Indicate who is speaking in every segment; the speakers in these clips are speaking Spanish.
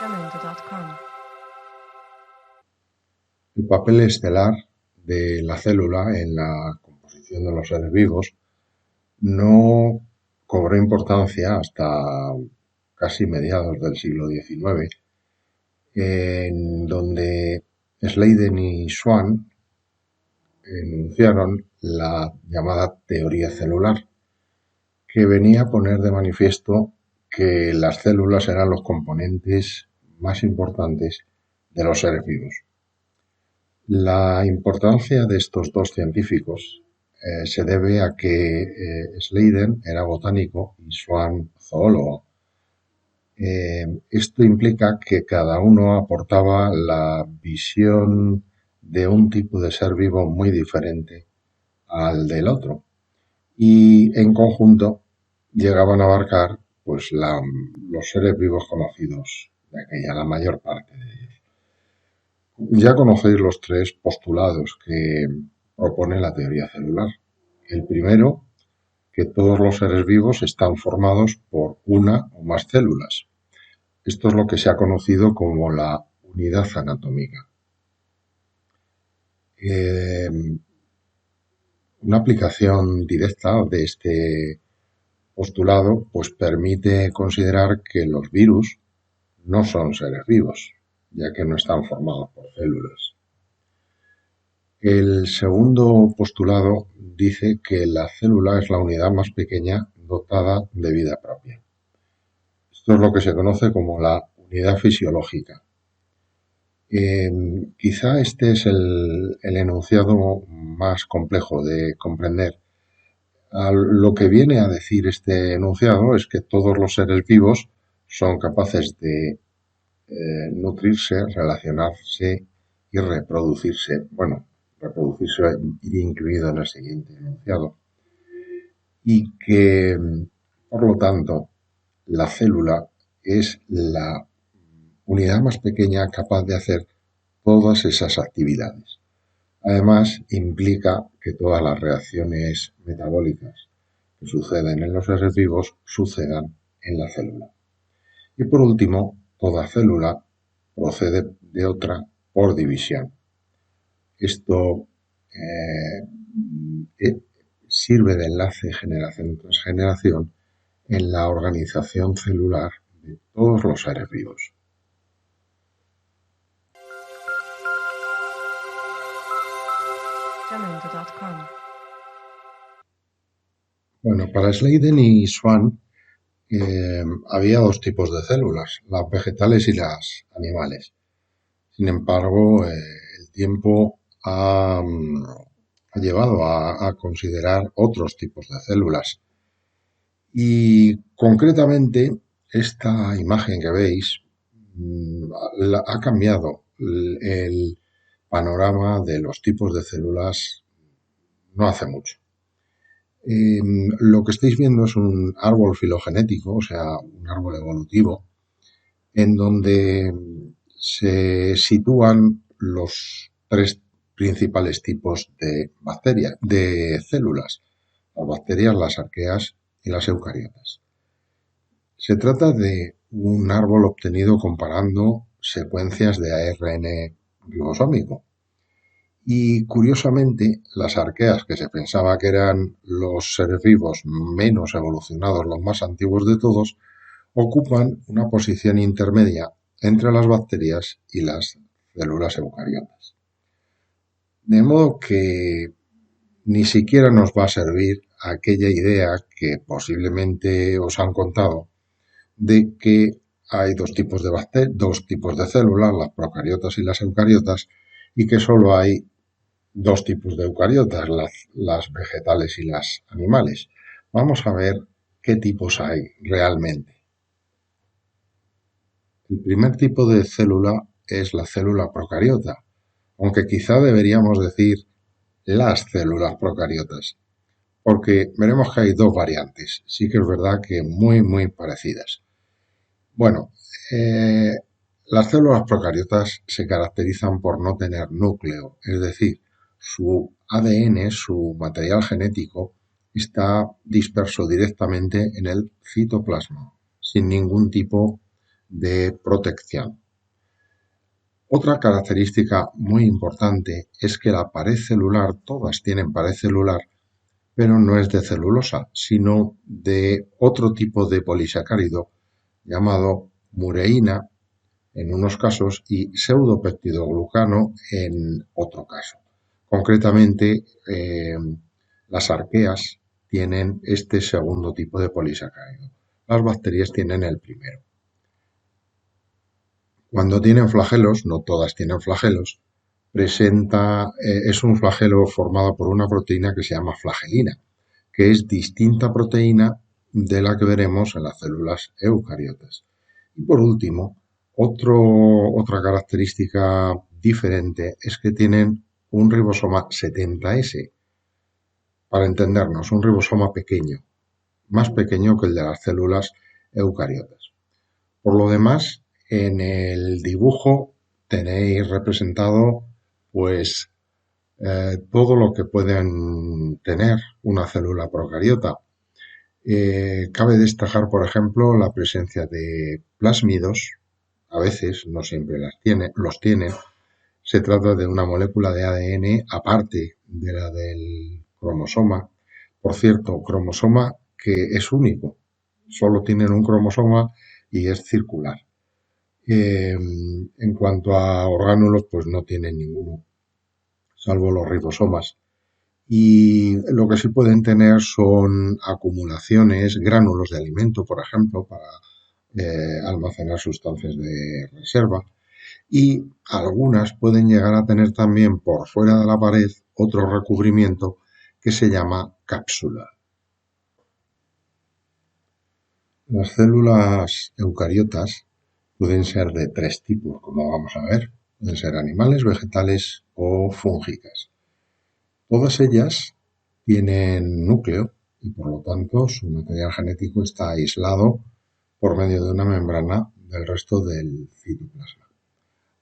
Speaker 1: Jamendo.com.
Speaker 2: El papel estelar de la célula en la composición de los seres vivos no cobró importancia hasta casi mediados del siglo XIX, en donde Schleiden y Schwann enunciaron la llamada teoría celular, que venía a poner de manifiesto que las células eran los componentes más importantes de los seres vivos. La importancia de estos dos científicos se debe a que Schleiden era botánico y Schwann zoólogo. Esto implica que cada uno aportaba la visión de un tipo de ser vivo muy diferente al del otro, y en conjunto llegaban a abarcar pues los seres vivos conocidos de aquella, la mayor parte de ellos. Ya conocéis los tres postulados que propone la teoría celular. El primero, que todos los seres vivos están formados por una o más células. Esto es lo que se ha conocido como la unidad anatómica. Una aplicación directa de este postulado pues permite considerar que los virus no son seres vivos, ya que no están formados por células. El segundo postulado dice que la célula es la unidad más pequeña dotada de vida propia. Esto es lo que se conoce como la unidad fisiológica. Quizá este es el enunciado más complejo de comprender. Lo que viene a decir este enunciado es que todos los seres vivos son capaces de nutrirse, relacionarse y reproducirse. Bueno, reproducirse iría incluido en el siguiente enunciado. Y que, por lo tanto, la célula es la unidad más pequeña capaz de hacer todas esas actividades. Además, implica que todas las reacciones metabólicas que suceden en los seres vivos sucedan en la célula. Y por último, toda célula procede de otra por división. Esto sirve de enlace generación tras generación en la organización celular de todos los seres vivos.
Speaker 1: Jamendo.com.
Speaker 2: Bueno, para Schleiden y Schwann había dos tipos de células, las vegetales y las animales. Sin embargo, el tiempo ha llevado a considerar otros tipos de células. Y concretamente, esta imagen que veis ha cambiado el panorama de los tipos de células no hace mucho. Lo que estáis viendo es un árbol filogenético, o sea, un árbol evolutivo, en donde se sitúan los tres principales tipos de bacterias, de células: las bacterias, las arqueas y las eucariotas. Se trata de un árbol obtenido comparando secuencias de ARN ribosómico. Y curiosamente, las arqueas, que se pensaba que eran los seres vivos menos evolucionados, los más antiguos de todos, ocupan una posición intermedia entre las bacterias y las células eucariotas. De modo que ni siquiera nos va a servir aquella idea que posiblemente os han contado de que hay dos tipos de células, las procariotas y las eucariotas, y que solo hay dos tipos de eucariotas, las vegetales y las animales. Vamos a ver qué tipos hay realmente. El primer tipo de célula es la célula procariota, aunque quizá deberíamos decir las células procariotas, porque veremos que hay dos variantes. Sí que es verdad que muy parecidas. Bueno, las células procariotas se caracterizan por no tener núcleo, es decir, su ADN, su material genético, está disperso directamente en el citoplasma, sin ningún tipo de protección. Otra característica muy importante es que la pared celular, todas tienen pared celular, pero no es de celulosa, sino de otro tipo de polisacárido llamado mureína en unos casos y pseudopeptidoglucano en otro caso. Concretamente, las arqueas tienen este segundo tipo de polisacárido. Las bacterias tienen el primero. Cuando tienen flagelos, no todas tienen flagelos, es un flagelo formado por una proteína que se llama flagelina, que es distinta proteína de la que veremos en las células eucariotas. Y por último, otra característica diferente es que tienen un ribosoma 70S, para entendernos, un ribosoma pequeño, más pequeño que el de las células eucariotas. Por lo demás, en el dibujo tenéis representado pues todo lo que pueden tener una célula procariota. Cabe destacar, por ejemplo, la presencia de plásmidos, a veces, no siempre los tienen. Se trata de una molécula de ADN aparte de la del cromosoma. Por cierto, cromosoma que es único, solo tienen un cromosoma y es circular. En cuanto a orgánulos, pues no tienen ninguno, salvo los ribosomas. Y lo que sí pueden tener son acumulaciones, gránulos de alimento, por ejemplo, para almacenar sustancias de reserva. Y algunas pueden llegar a tener también por fuera de la pared otro recubrimiento que se llama cápsula. Las células eucariotas pueden ser de tres tipos, como vamos a ver. Pueden ser animales, vegetales o fúngicas. Todas ellas tienen núcleo y por lo tanto su material genético está aislado por medio de una membrana del resto del citoplasma.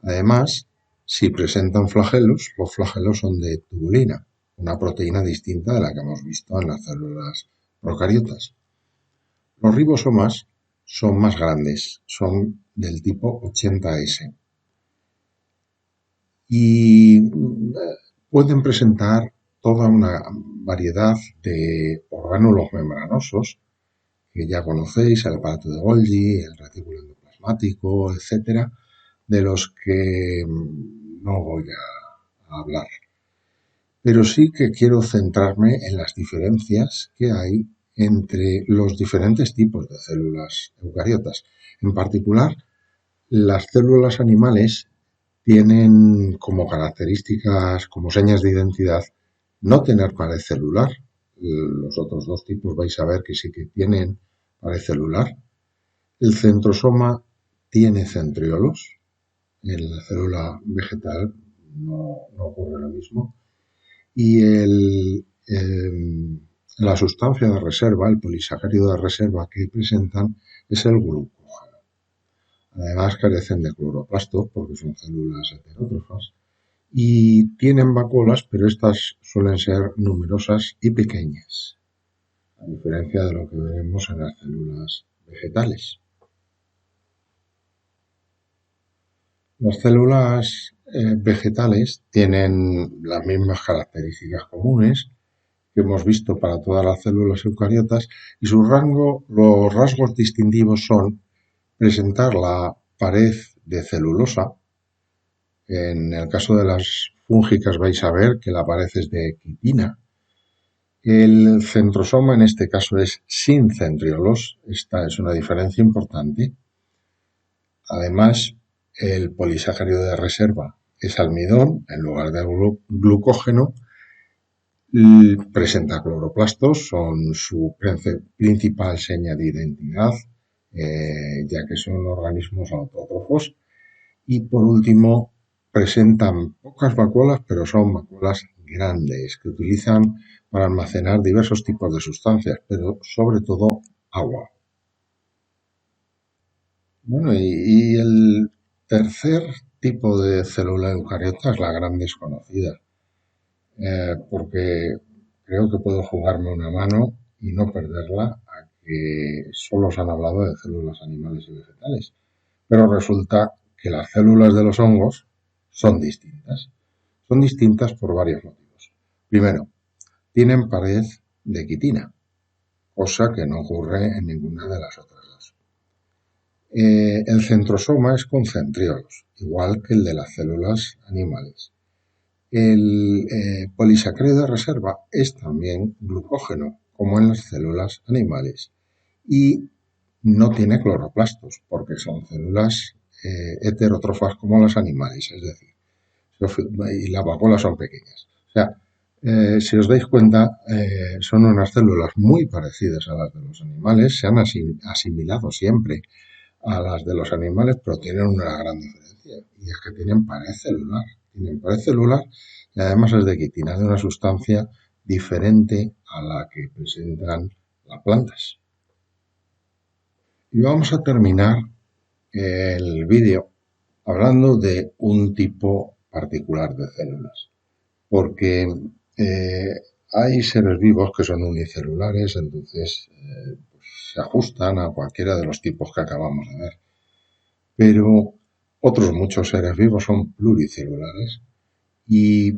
Speaker 2: Además, si presentan flagelos, los flagelos son de tubulina, una proteína distinta de la que hemos visto en las células procariotas. Los ribosomas son más grandes, son del tipo 80S y pueden presentar toda una variedad de orgánulos membranosos que ya conocéis, el aparato de Golgi, el retículo endoplasmático, etcétera, de los que no voy a hablar. Pero sí que quiero centrarme en las diferencias que hay entre los diferentes tipos de células eucariotas. En particular, las células animales tienen como características, como señas de identidad, no tener pared celular. Los otros dos tipos vais a ver que sí que tienen pared celular. El centrosoma tiene centriolos. En la célula vegetal no ocurre lo mismo. Y la sustancia de reserva, el polisacárido de reserva que presentan es el glucógeno. Además carecen de cloroplastos porque son células heterótrofas y tienen vacuolas, pero estas suelen ser numerosas y pequeñas, a diferencia de lo que veremos en las células vegetales. Las células vegetales tienen las mismas características comunes que hemos visto para todas las células eucariotas y los rasgos distintivos son presentar la pared de celulosa. En el caso de las fúngicas vais a ver que la pared es de quitina. El centrosoma en este caso es sin centriolos. Esta es una diferencia importante. Además, el polisacárido de reserva es almidón en lugar de glucógeno. Presenta cloroplastos, son su principal seña de identidad, ya que son organismos autótrofos. Y por último, presentan pocas vacuolas, pero son vacuolas grandes que utilizan para almacenar diversos tipos de sustancias, pero sobre todo agua. Bueno, y el tercer tipo de célula eucariota es la gran desconocida, porque creo que puedo jugarme una mano y no perderla a que solo se han hablado de células animales y vegetales. Pero resulta que las células de los hongos son distintas. Son distintas por varios motivos. Primero, tienen pared de quitina, cosa que no ocurre en ninguna de las otras dos. El centrosoma es con centriolos, igual que el de las células animales. El polisacárido de reserva es también glucógeno, como en las células animales, y no tiene cloroplastos, porque son células heterótrofas como los animales, es decir, y las vacuolas son pequeñas. O sea, si os dais cuenta, son unas células muy parecidas a las de los animales, se han asimilado siempre a las de los animales, pero tienen una gran diferencia, y es que tienen pared celular. Tienen pared celular y además es de quitina, de una sustancia diferente a la que presentan las plantas. Y vamos a terminar el vídeo hablando de un tipo particular de células, porque hay seres vivos que son unicelulares, entonces pues se ajustan a cualquiera de los tipos que acabamos de ver, pero otros muchos seres vivos son pluricelulares y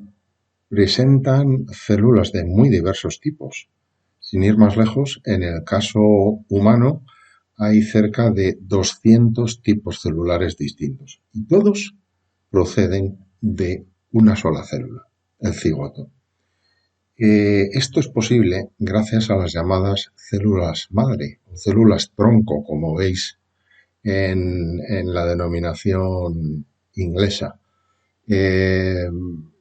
Speaker 2: presentan células de muy diversos tipos. Sin ir más lejos, en el caso humano hay cerca de 200 tipos celulares distintos y todos proceden de una sola célula, el cigoto. Esto es posible gracias a las llamadas células madre o células tronco, como veis en la denominación inglesa. En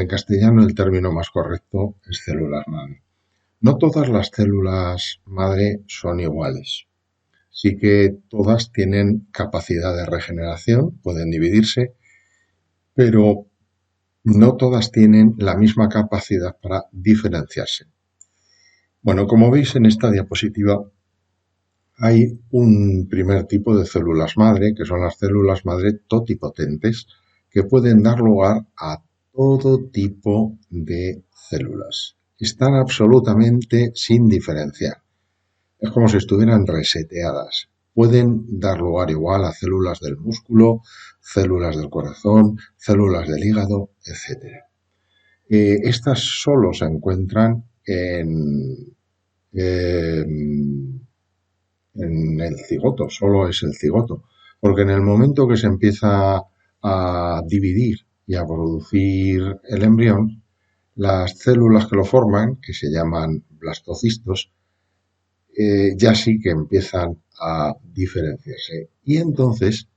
Speaker 2: castellano el término más correcto es células madre. No todas las células madre son iguales. Sí que todas tienen capacidad de regeneración, pueden dividirse, pero no todas tienen la misma capacidad para diferenciarse. Bueno, como veis en esta diapositiva, hay un primer tipo de células madre, que son las células madre totipotentes, que pueden dar lugar a todo tipo de células. Están absolutamente sin diferenciar. Es como si estuvieran reseteadas. Pueden dar lugar igual a células del músculo, células del corazón, células del hígado, etc. Estas solo se encuentran en el cigoto, solo es el cigoto, porque en el momento que se empieza a dividir y a producir el embrión, las células que lo forman, que se llaman blastocistos, ya sí que empiezan a diferenciarse y entonces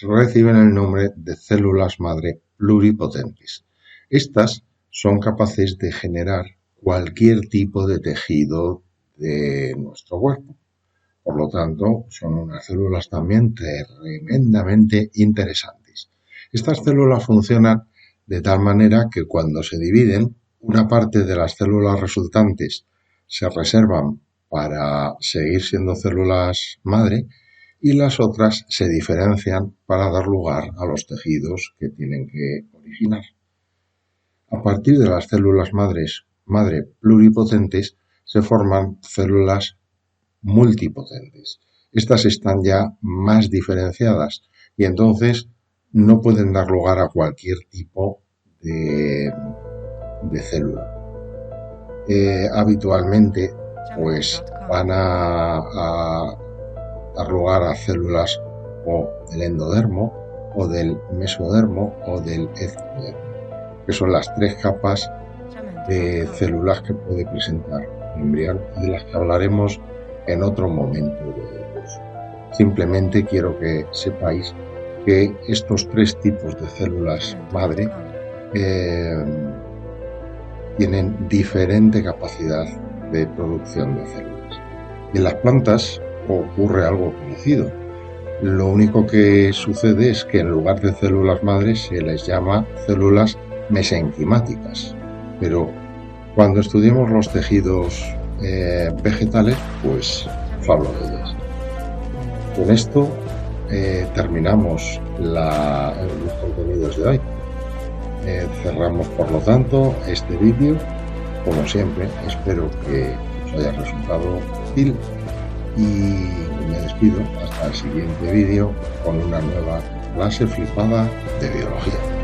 Speaker 2: reciben el nombre de células madre pluripotentes. Estas son capaces de generar cualquier tipo de tejido de nuestro cuerpo. Por lo tanto, son unas células también tremendamente interesantes. Estas células funcionan de tal manera que cuando se dividen, una parte de las células resultantes se reservan para seguir siendo células madre y las otras se diferencian para dar lugar a los tejidos que tienen que originar. A partir de las células madre pluripotentes se forman células multipotentes. Estas están ya más diferenciadas y entonces no pueden dar lugar a cualquier tipo de célula. Habitualmente pues van a dar lugar a células o del endodermo o del mesodermo o del ectodermo, que son las tres capas de células que puede presentar el embrión y de las que hablaremos en otro momento del curso. Simplemente quiero que sepáis que estos tres tipos de células madre tienen diferente capacidad de producción de células. Y en las plantas ocurre algo parecido. Lo único que sucede es que en lugar de células madres se les llama células mesenquimáticas. Pero cuando estudiemos los tejidos vegetales, pues os hablo de ellas. Con esto terminamos los contenidos de hoy. Cerramos, por lo tanto, este vídeo. Como siempre, espero que os haya resultado útil y me despido hasta el siguiente vídeo con una nueva clase flipada de biología.